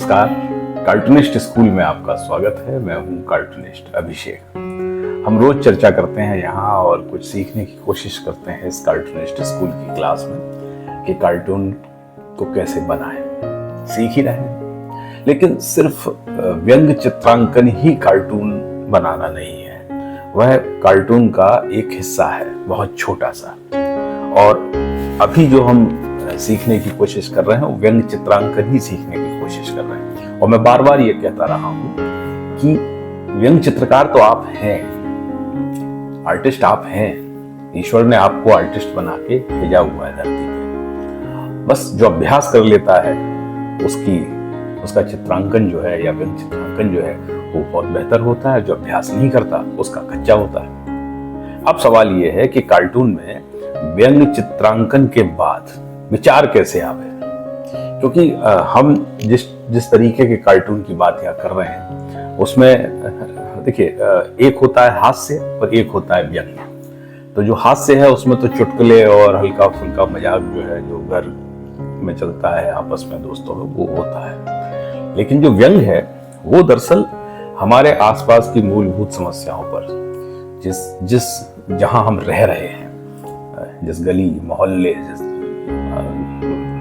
नमस्कार, cartoonist school में आपका स्वागत है। मैं हूं कार्टूनिस्ट अभिषेक। हम रोज चर्चा करते हैं यहाँ और कुछ सीखने की कोशिश करते हैं इस कार्टूनिस्ट स्कूल की क्लास में कि कार्टून को कैसे बनाएं। सीख ही रहे हैं, लेकिन सिर्फ व्यंग्य चित्रांकन ही कार्टून बनाना नहीं है। वह कार्टून का एक हिस्सा है, बहुत छोटा सा। और अभी जो हम सीखने की कोशिश कर रहे हैं वो व्यंग्य चित्रांकन ही सीखने की कोशिश कर रहे हैं। और मैं बार बार ये कहता रहा हूं कि व्यंग्य चित्रकार तो आप हैं, आर्टिस्ट आप हैं। ईश्वर ने आपको आर्टिस्ट बना के भेजा हुआ है धरती पे। बस जो अभ्यास कर लेता है उसका चित्रांकन जो है या व्यंग्य चित्रांकन जो है वो बहुत बेहतर होता है। जो अभ्यास नहीं करता उसका कच्चा होता है। अब सवाल ये है कि कार्टून में व्यंग्य चित्रांकन के बाद विचार कैसे आवे, क्योंकि हम जिस तरीके के कार्टून की बात यहाँ कर रहे हैं उसमें देखिए, एक होता है हास्य और एक होता है व्यंग्य। तो जो हास्य है उसमें तो चुटकुले और हल्का फुल्का मजाक जो है जो घर में चलता है आपस में दोस्तों में वो होता है। लेकिन जो व्यंग्य है वो दरअसल हमारे आसपास की मूलभूत समस्याओं पर, जहां हम रह रहे हैं, जिस गली मोहल्ले, जिस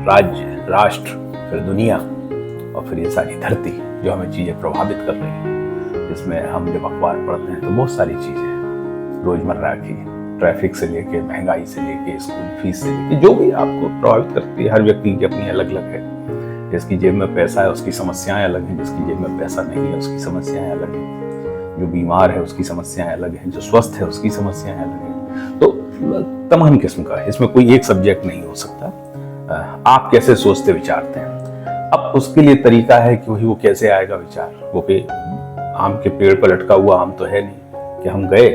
राज्य, राष्ट्र, फिर दुनिया और फिर ये सारी धरती जो हमें चीजें प्रभावित कर रही है, जिसमें हम जब अखबार पढ़ते हैं तो बहुत सारी चीजें हैं रोजमर्रा की, ट्रैफिक से लेके, महंगाई से लेके, स्कूल फीस से लेके, जो भी आपको प्रभावित करती है। हर व्यक्ति की अपनी अलग अलग है। जिसकी जेब में पैसा है उसकी समस्याएं अलग हैं, जिसकी जेब में पैसा नहीं है उसकी समस्याएं अलग हैं। जो बीमार है उसकी समस्याएं अलग हैं, जो स्वस्थ है उसकी समस्याएं अलग हैं। तो तमाम किस्म का है, इसमें कोई एक सब्जेक्ट नहीं हो सकता। आप कैसे सोचते विचारते हैं, अब उसके लिए तरीका है कि वो कैसे आएगा विचार। वो कि आम के पेड़ पर लटका हुआ आम तो है नहीं कि हम गए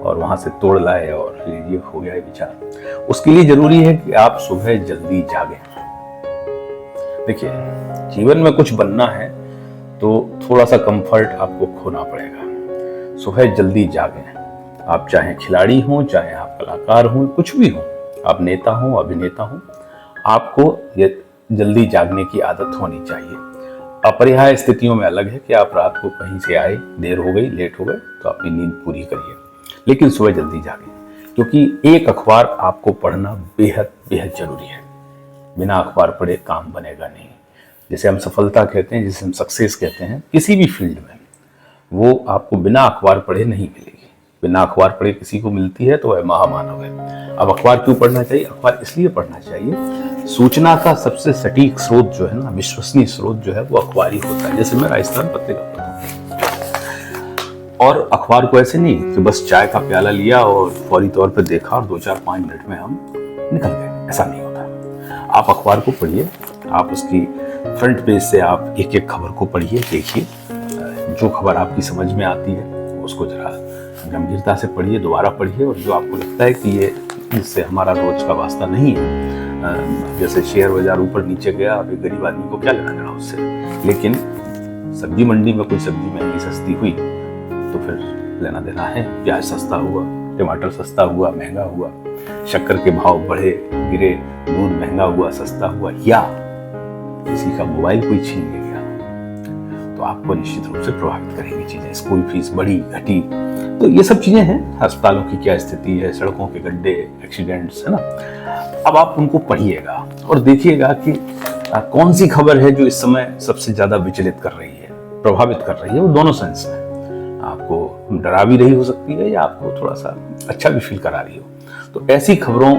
और वहां से तोड़ लाए और ये हो गया विचार। उसके लिए जरूरी है कि आप सुबह जल्दी जागें। देखिए, जीवन में कुछ बनना है तो थोड़ा सा कंफर्ट आपको खोना पड़ेगा। सुबह जल्दी जागें। आप चाहे खिलाड़ी हों, चाहे आप कलाकार हों, कुछ भी हो, आप नेता हों, अभिनेता हों, आपको ये जल्दी जागने की आदत होनी चाहिए। अपरिहार्य स्थितियों में अलग है कि आप रात को कहीं से आए, देर हो गई, लेट हो गए, तो अपनी नींद पूरी करिए, लेकिन सुबह जल्दी जागें, क्योंकि एक अखबार आपको पढ़ना बेहद बेहद जरूरी है। बिना अखबार पढ़े काम बनेगा नहीं। जिसे हम सफलता कहते हैं, जिसे हम सक्सेस कहते हैं किसी भी फील्ड में, वो आपको बिना अखबार पढ़े नहीं मिलेगी। बिना अखबार पढ़े किसी को मिलती है तो वह महामानव है। अब अखबार क्यों पढ़ना चाहिए? अखबार इसलिए पढ़ना चाहिए, सूचना का सबसे सटीक स्रोत जो है ना, विश्वसनीय स्रोत जो है वो अखबार ही होता है। जैसे मैं राजस्थान पत्रिका पढ़ता हूँ, और अखबार को ऐसे नहीं कि बस चाय का प्याला लिया और फौरी तौर पर देखा और 2-4-5 मिनट में हम निकल गए, ऐसा नहीं होता। आप अखबार को पढ़िए, आप उसकी फ्रंट पेज से आप एक एक खबर को पढ़िए, देखिए, जो खबर आपकी समझ में आती है उसको जरा गंभीरता से पढ़िए, दोबारा पढ़िए, और जो आपको लगता है कि ये इससे हमारा रोज का वास्ता नहीं है, जैसे शेयर बाजार ऊपर नीचे गया, अभी गरीब आदमी को क्या लेना देना उससे, लेकिन सब्जी मंडी में कोई सब्जी महंगी सस्ती हुई तो फिर लेना देना है। प्याज सस्ता हुआ, टमाटर सस्ता हुआ, महंगा हुआ, शक्कर के भाव बढ़े गिरे, दूध महंगा हुआ, सस्ता हुआ, या किसी का मोबाइल कोई छीन ले गया, तो आपको निश्चित रूप से प्रभावित करेंगी चीजें। स्कूल फीस बढ़ी घटी, तो ये सब चीजें हैं। अस्पतालों की क्या स्थिति है, सड़कों के गड्ढे, एक्सीडेंट्स, है ना। अब आप उनको पढ़िएगा और देखिएगा कि कौन सी खबर है जो इस समय सबसे ज्यादा विचलित कर रही है, प्रभावित कर रही है। वो दोनों सेंस में आपको डरा भी रही हो सकती है या आपको थोड़ा सा अच्छा भी फील करा रही हो। तो ऐसी खबरों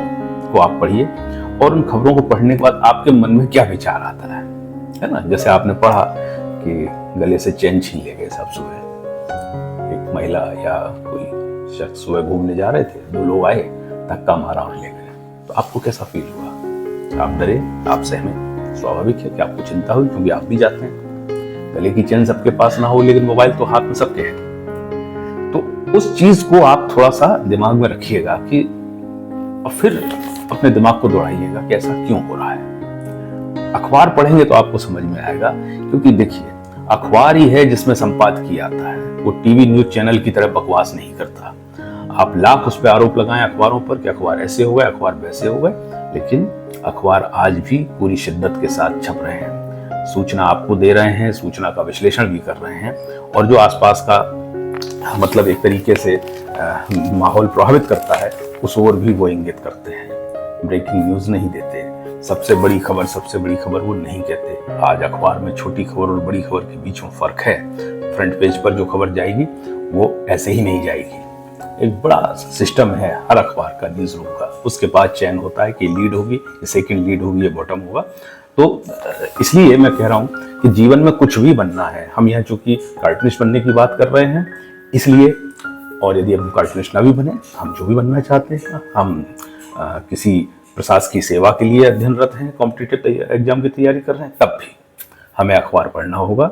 को आप पढ़िए, और उन खबरों को पढ़ने के बाद आपके मन में क्या विचार आता है ना। जैसे आपने पढ़ा कि गले से चैन छीन ले गए साहब सुबह, एक महिला या कोई शख्स सुबह घूमने जा रहे थे, 2 लोग आए, धक्का मारा और ले गए, तो आपको कैसा फील हुआ? आप डरे, आप सहमे, स्वाभाविक है कि आपको चिंता हुई, क्योंकि आप भी जाते हैं। गले की चैन सबके पास ना हो, लेकिन मोबाइल तो हाथ में सबके है। तो उस चीज को आप थोड़ा सा दिमाग में रखिएगा कि, और फिर अपने दिमाग को दौड़ाइएगा कि ऐसा क्यों हो रहा है। अखबार पढ़ेंगे तो आपको समझ में आएगा, क्योंकि देखिए, अखबार ही है जिसमें संपादकीय आता है। वो टीवी न्यूज चैनल की तरह बकवास नहीं करता। आप लाख उस पर आरोप लगाएं अखबारों पर कि अखबार ऐसे हो गए, अखबार वैसे हो गए, लेकिन अखबार आज भी पूरी शिद्दत के साथ छप रहे हैं। सूचना आपको दे रहे हैं, सूचना का विश्लेषण भी कर रहे हैं, और जो आसपास का मतलब एक तरीके से माहौल प्रभावित करता है उस ओर भी वो इंगित करते हैं। ब्रेकिंग न्यूज़ नहीं देते, सबसे बड़ी खबर वो नहीं कहते। आज अखबार में छोटी खबर और बड़ी खबर के बीच में फर्क है। फ्रंट पेज पर जो खबर जाएगी वो ऐसे ही नहीं जाएगी। एक बड़ा सिस्टम है हर अखबार का, न्यूज़ रूम का। उसके बाद चयन होता है कि लीड होगी, सेकंड लीड होगी, ये बॉटम होगा। तो इसलिए मैं कह रहा हूँ कि जीवन में कुछ भी बनना है, हम यहाँ चूंकि कार्टूनिस्ट बनने की बात कर रहे हैं इसलिए, और यदि हम कार्टूनिस्ट ना भी बने, हम जो भी बनना चाहते हैं, हम किसी प्रशासकीय सेवा के लिए अध्ययनरत हैं, कॉम्पिटिटिव एग्जाम की तैयारी कर रहे हैं, तब भी हमें अखबार पढ़ना होगा।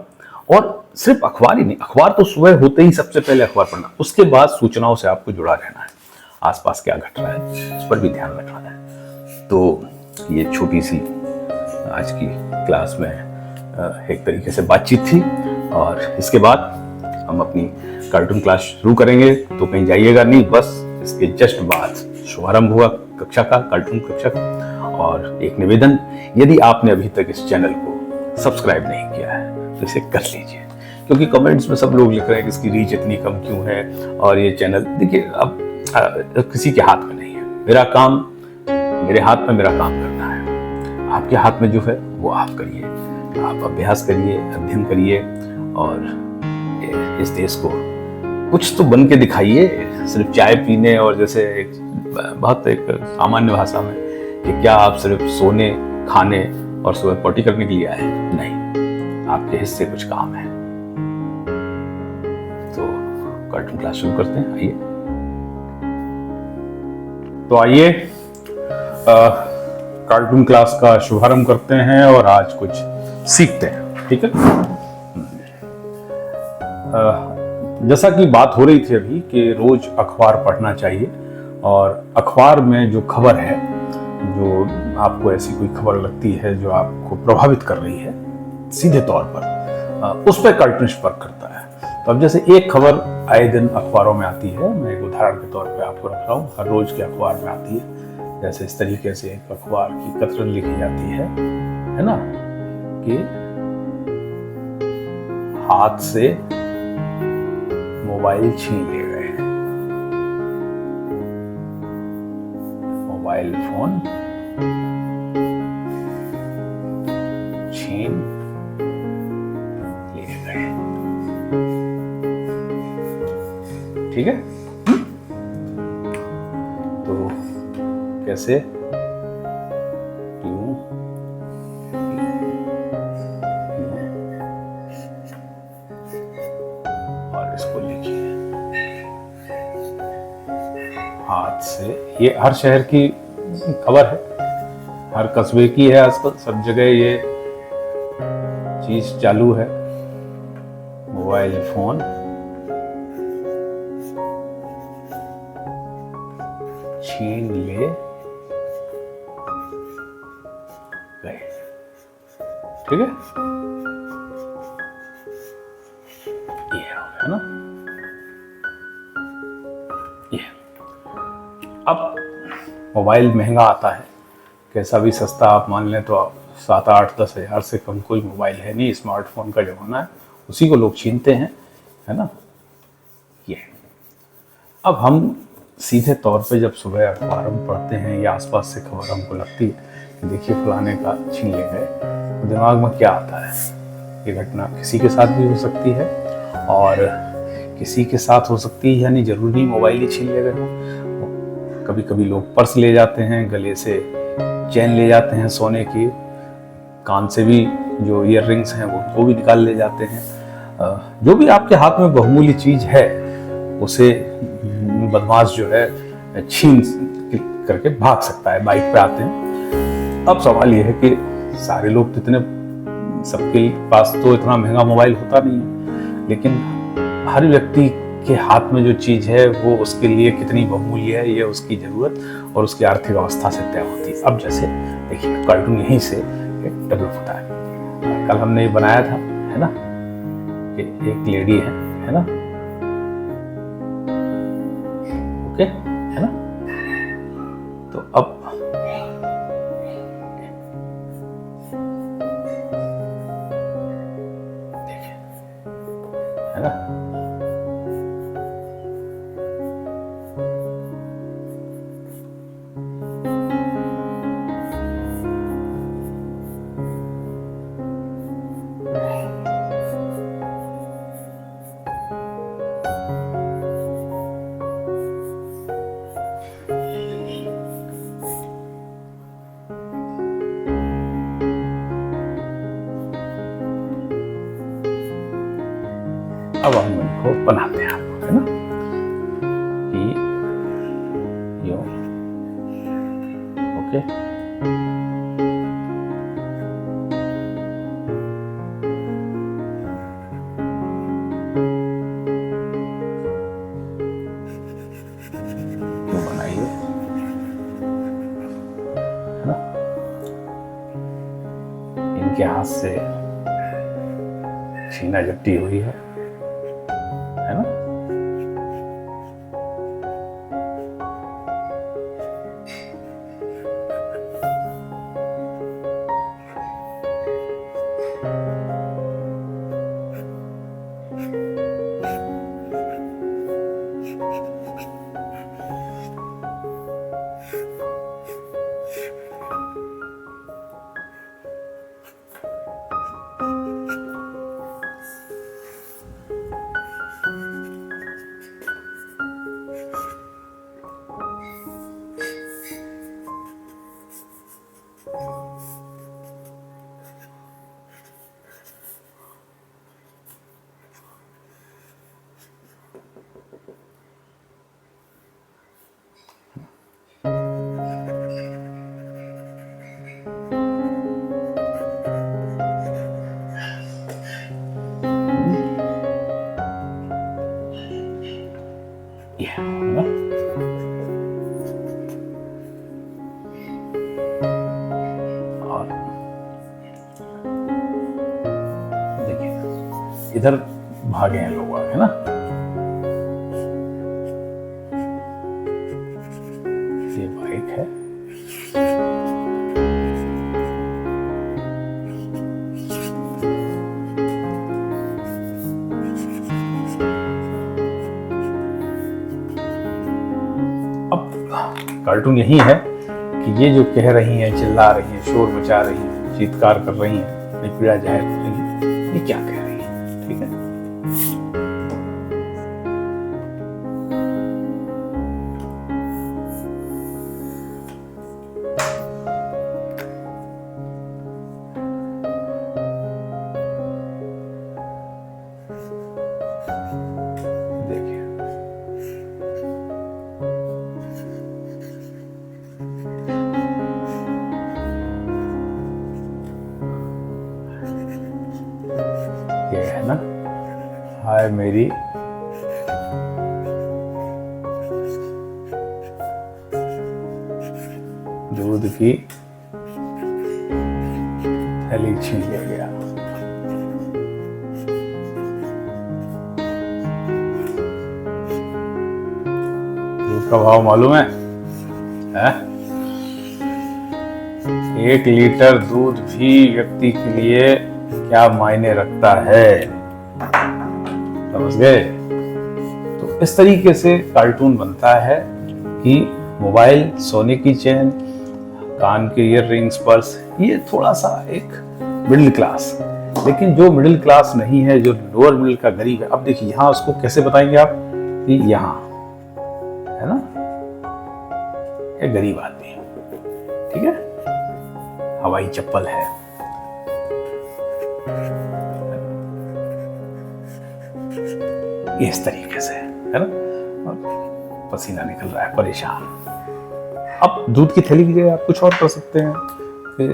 और सिर्फ अखबार ही नहीं, अखबार तो सुबह होते ही सबसे पहले अखबार पढ़ना, उसके बाद सूचनाओं से आपको जुड़ा रहना है, आसपास क्या घट रहा है उस पर भी ध्यान रखना है। तो ये छोटी सी आज की क्लास में एक तरीके से बातचीत थी, और इसके बाद हम अपनी कार्टून क्लास शुरू करेंगे, तो कहीं जाइएगा नहीं, बस इसके जस्ट बाद शुभारंभ हुआ कक्षा का, कार्टून कक्षा का। और एक निवेदन, यदि आपने अभी तक इस चैनल को सब्सक्राइब नहीं किया है तो इसे कर लीजिए, क्योंकि कमेंट्स में सब लोग लिख रहे हैं कि इसकी रीच इतनी कम क्यों है, और ये चैनल, देखिए अब किसी के हाथ में नहीं है। मेरा काम, मेरे हाथ में मेरा काम करना है, आपके हाथ में जो है वो आप करिए, आप अभ्यास करिए, अध्ययन करिए, और इस देश को कुछ तो बन के दिखाइए। सिर्फ चाय पीने और जैसे एक बहुत एक सामान्य भाषा में कि क्या आप सिर्फ सोने, खाने और सुबह पॉटी करने के लिए आए? नहीं, आपके हिस्से कुछ काम है। तो कार्टून क्लास शुरू करते हैं, आइए। तो आइए कार्टून क्लास का शुभारंभ करते हैं और आज कुछ सीखते हैं, ठीक है। जैसा कि बात हो रही थी अभी कि रोज अखबार पढ़ना चाहिए, और अखबार में जो खबर है, जो आपको ऐसी कोई खबर लगती है जो आपको प्रभावित कर रही है सीधे तौर पर, उस पर कार्टूनिस्ट वर्क करता है। तो अब जैसे एक खबर आए दिन अखबारों में आती है, मैं एक उदाहरण के तौर पे आपको रख रहा हूँ, हर रोज के अखबार में आती है। जैसे इस तरीके से एक अखबार की कतरन लिखी जाती है ना, कि हाथ से मोबाइल छीन लिए गए, मोबाइल फोन छीन लिए गए, ठीक है। तो कैसे, क्यों, और इसको लिखिए हाथ से। ये हर शहर की खबर है, हर कस्बे की है, आजकल सब जगह ये चीज चालू है। मोबाइल फोन छीन ले गए, ठीक है। ये हो गया ना, ये। अब मोबाइल महंगा आता है, कैसा भी सस्ता आप मान लें तो 7, 8, 10 हज़ार से कम कोई मोबाइल है नहीं। स्मार्टफोन का जमाना है, उसी को लोग छीनते हैं, है ना। ये अब हम सीधे तौर पे जब सुबह अखबार में पढ़ते हैं या आसपास से खबर हमको लगती है कि देखिए फलाने का छीन ले गए, तो दिमाग में क्या आता है? ये घटना किसी के साथ भी हो सकती है, और किसी के साथ हो सकती है यानी जरूरी मोबाइल ही छीन ले गए हो। कभी कभी लोग पर्स ले जाते हैं, गले से चेन ले जाते हैं सोने की, कान से भी जो ईयर रिंग्स हैं वो भी निकाल ले जाते हैं। जो भी आपके हाथ में बहुमूल्य चीज है उसे बदमाश जो है छीन करके भाग सकता है। बाइक पे आते हैं। अब सवाल ये है कि सारे लोग तो इतने, सबके पास तो इतना महंगा मोबाइल होता नहीं है, लेकिन हर व्यक्ति के हाथ में जो चीज है वो उसके लिए कितनी बहुमूल्य है, ये उसकी जरूरत और उसकी आर्थिक अवस्था से तय होती है। अब जैसे देखिए कार्टून यहीं से डेवलप होता है। कल हमने ये बनाया था, है ना, कि एक लेडी है ना, ओके, है ना। तो अब है ना। अब हम इनको बनाते हैं, है ना, कि यूं, ओके। क्यों बनाइए, है ना। इनके हाथ से छीना झपटी हुई है ना। और देखिए इधर भागे हैं लोग, है ना। ये बाइक है, कार्टून यही है कि ये जो कह रही हैं, चिल्ला रही हैं, शोर मचा रही हैं, चीत्कार कर रही हैं, अपनी पीड़ा जाहिर कर रही हैं, ये क्या कह रही हैं, ठीक है। ये है ना, हाय मेरी दूध की थैली छीन ले गया। दूध का भाव मालूम है? 1 लीटर दूध भी व्यक्ति के लिए क्या मायने रखता है, समझ गए। तो इस तरीके से कार्टून बनता है कि मोबाइल, सोने की चेन, कान के ईयर रिंग्स, पर्स, ये थोड़ा सा एक मिडिल क्लास। लेकिन जो मिडिल क्लास नहीं है, जो लोअर मिडिल का गरीब है, अब देखिए यहाँ उसको कैसे बताएंगे आप कि यहाँ, है ना, ये गरीब आदमी है, ठीक है, हवाई चप्पल है, इस तरीके से, है ना, और पसीना निकल रहा है, परेशान। अब दूध की थैली की जगह आप कुछ और कर सकते हैं कि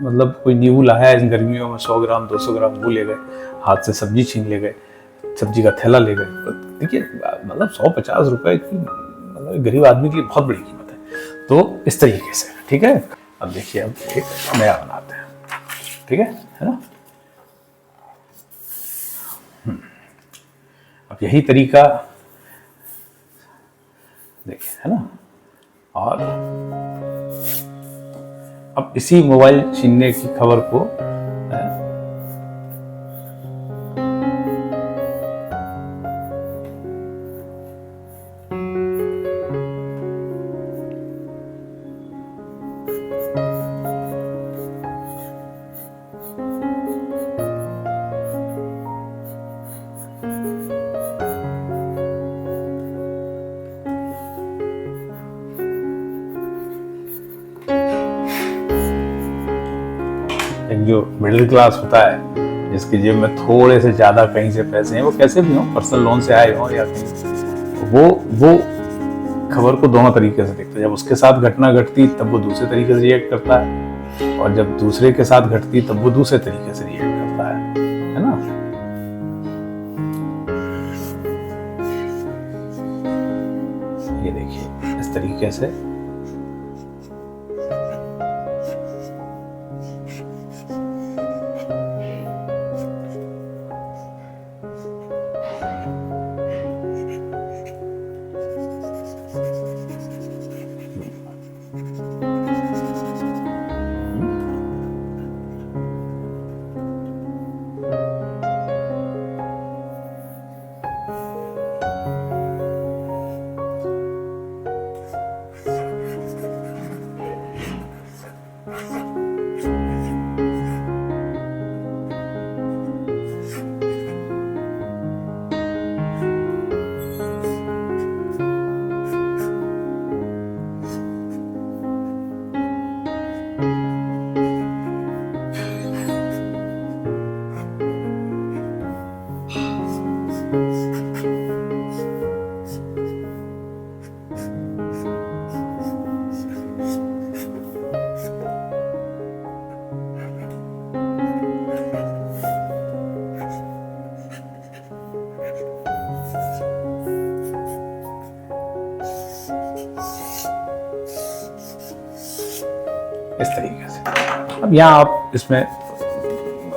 मतलब कोई नींबू लाया इन गर्मियों में, 100 ग्राम 200 ग्राम वो ले गए, हाथ से सब्जी छीन ले गए, सब्जी का थैला ले गए। देखिए मतलब 150 रुपए की मतलब गरीब आदमी के लिए बहुत बड़ी कीमत है। तो इस तरीके से, ठीक है। अब देखिए अब एक नया बनाते हैं, ठीक है ना। अब यही तरीका देखिए, है ना। और अब इसी मोबाइल छीनने की खबर को एक जो मिडिल क्लास होता है, जिसकी जेब में थोड़े से ज्यादा कहीं से पैसे हैं, वो कैसे भी हो, पर्सनल लोन से आए हो या कहीं, वो खबर को दोनों तरीके से देखता है। जब उसके साथ घटना घटती तब वो दूसरे तरीके से रिएक्ट करता है, और जब दूसरे के साथ घटती तब वो दूसरे तरीके से रिएक्ट करता है ना। ये देखिए इस तरीके से इस तरीके से। अब यहाँ आप इसमें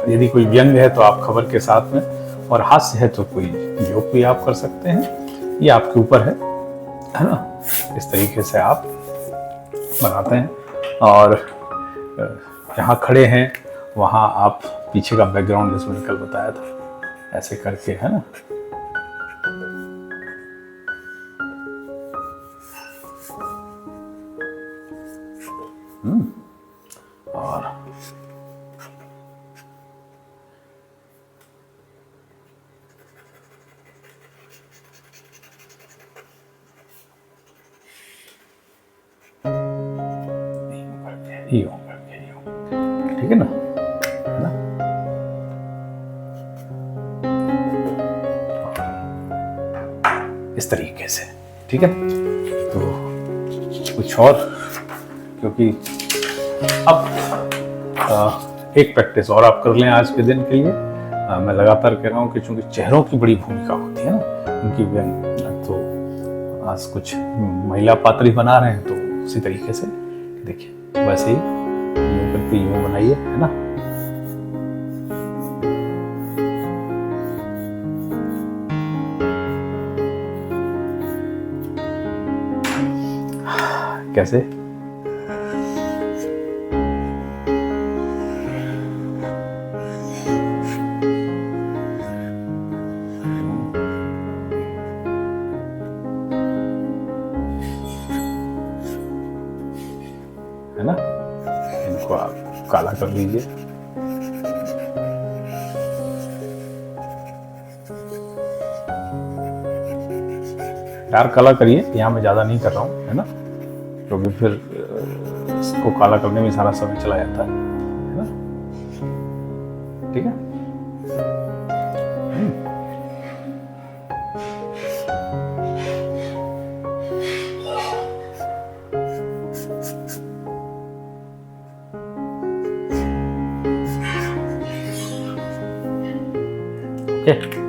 यदि कोई व्यंग है तो आप खबर के साथ में, और हास्य है तो कोई जोक भी आप कर सकते हैं, ये आपके ऊपर है ना। इस तरीके से आप बनाते हैं, और जहाँ खड़े हैं वहाँ आप पीछे का बैकग्राउंड जिसमें कल बताया था, ऐसे करके, है ना। और ठीक है ना, इस तरीके से, ठीक है। तो कुछ और, क्योंकि अब एक प्रैक्टिस और आप कर लें आज के दिन के लिए। मैं लगातार कह रहा हूँ कि चूंकि चेहरों की बड़ी भूमिका होती है ना उनकी व्यंग, तो आज कुछ महिला पात्र ही बना रहे हैं, तो उसी तरीके से देखिए, वैसे ही यूं करके यूं बनाइए, है ना। कैसे? है ना, इनको आप काला कर लीजिए। डार्क काला करिए, यहाँ मैं ज्यादा नहीं कर रहा हूँ, है ना, क्योंकि फिर इसको काला करने में सारा समय चला जाता है ना। ठीक है। ओके।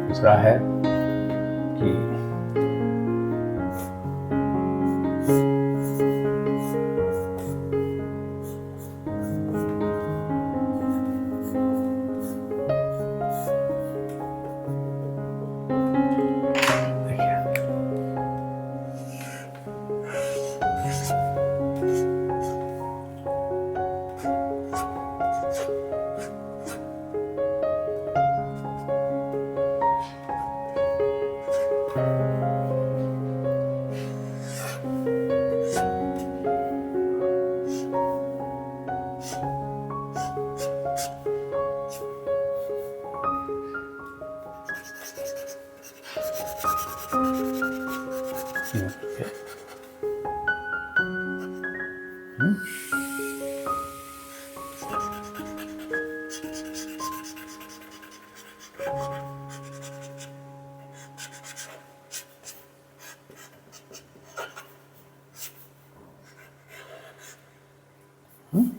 दूसरा है कि यहाँ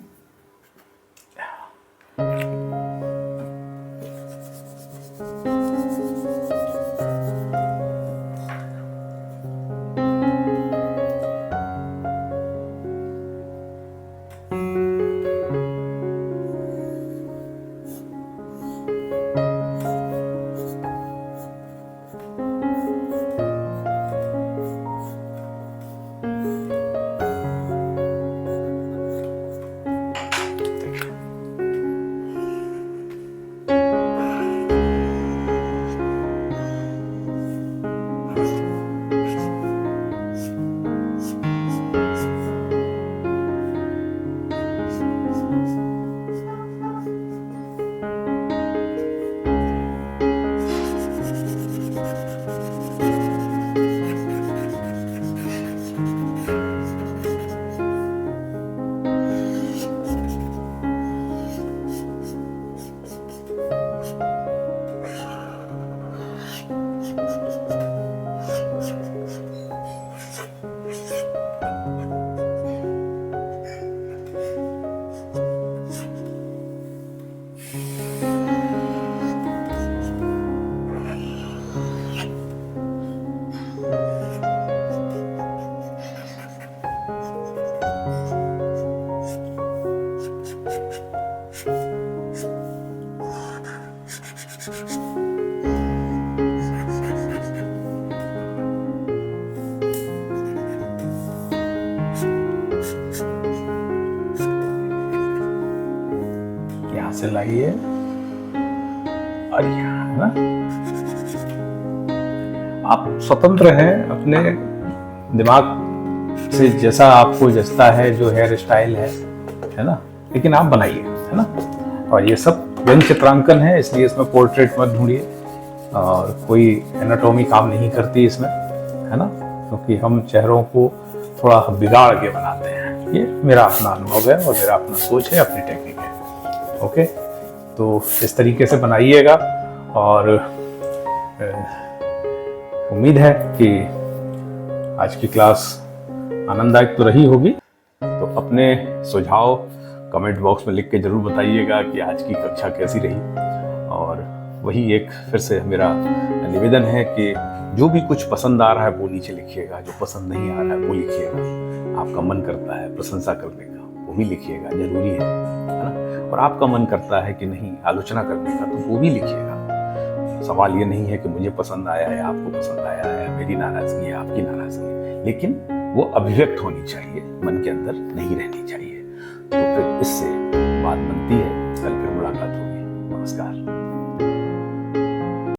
से लाइए और यहाँ, है ना। आप स्वतंत्र हैं अपने दिमाग से, जैसा आपको जचता है, जो हेयर स्टाइल है ना, लेकिन आप बनाइए, है ना। और ये सब व्यंग चित्रांकन है, इसलिए इसमें पोर्ट्रेट मत ढूंढिए और कोई एनाटॉमी काम नहीं करती इसमें, है ना, क्योंकि हम चेहरों को थोड़ा बिगाड़ के बनाते हैं। ये मेरा अपना अनुभव है और मेरा अपना सोच है, अपनी टेक्निक है। ओके, तो इस तरीके से बनाइएगा और उम्मीद है कि आज की क्लास आनंददायक तो रही होगी। तो अपने सुझाव कमेंट बॉक्स में लिख के जरूर बताइएगा कि आज की कक्षा कैसी रही। और वही एक फिर से मेरा निवेदन है कि जो भी कुछ पसंद आ रहा है वो नीचे लिखिएगा, जो पसंद नहीं आ रहा है वो लिखिएगा। आपका मन करता है प्रशंसा करने का, वो भी लिखिएगा, जरूरी है ना। और आपका मन करता है कि नहीं आलोचना करने का, तो वो भी लिखिएगा। सवाल ये नहीं है कि मुझे पसंद आया है, आपको पसंद आया है, मेरी नाराजगी है, आपकी नाराजगी है, लेकिन वो अभिव्यक्त होनी चाहिए, मन के अंदर नहीं रहनी चाहिए। तो फिर इससे बात बनती है। कल फिर मुलाकात होगी। नमस्कार।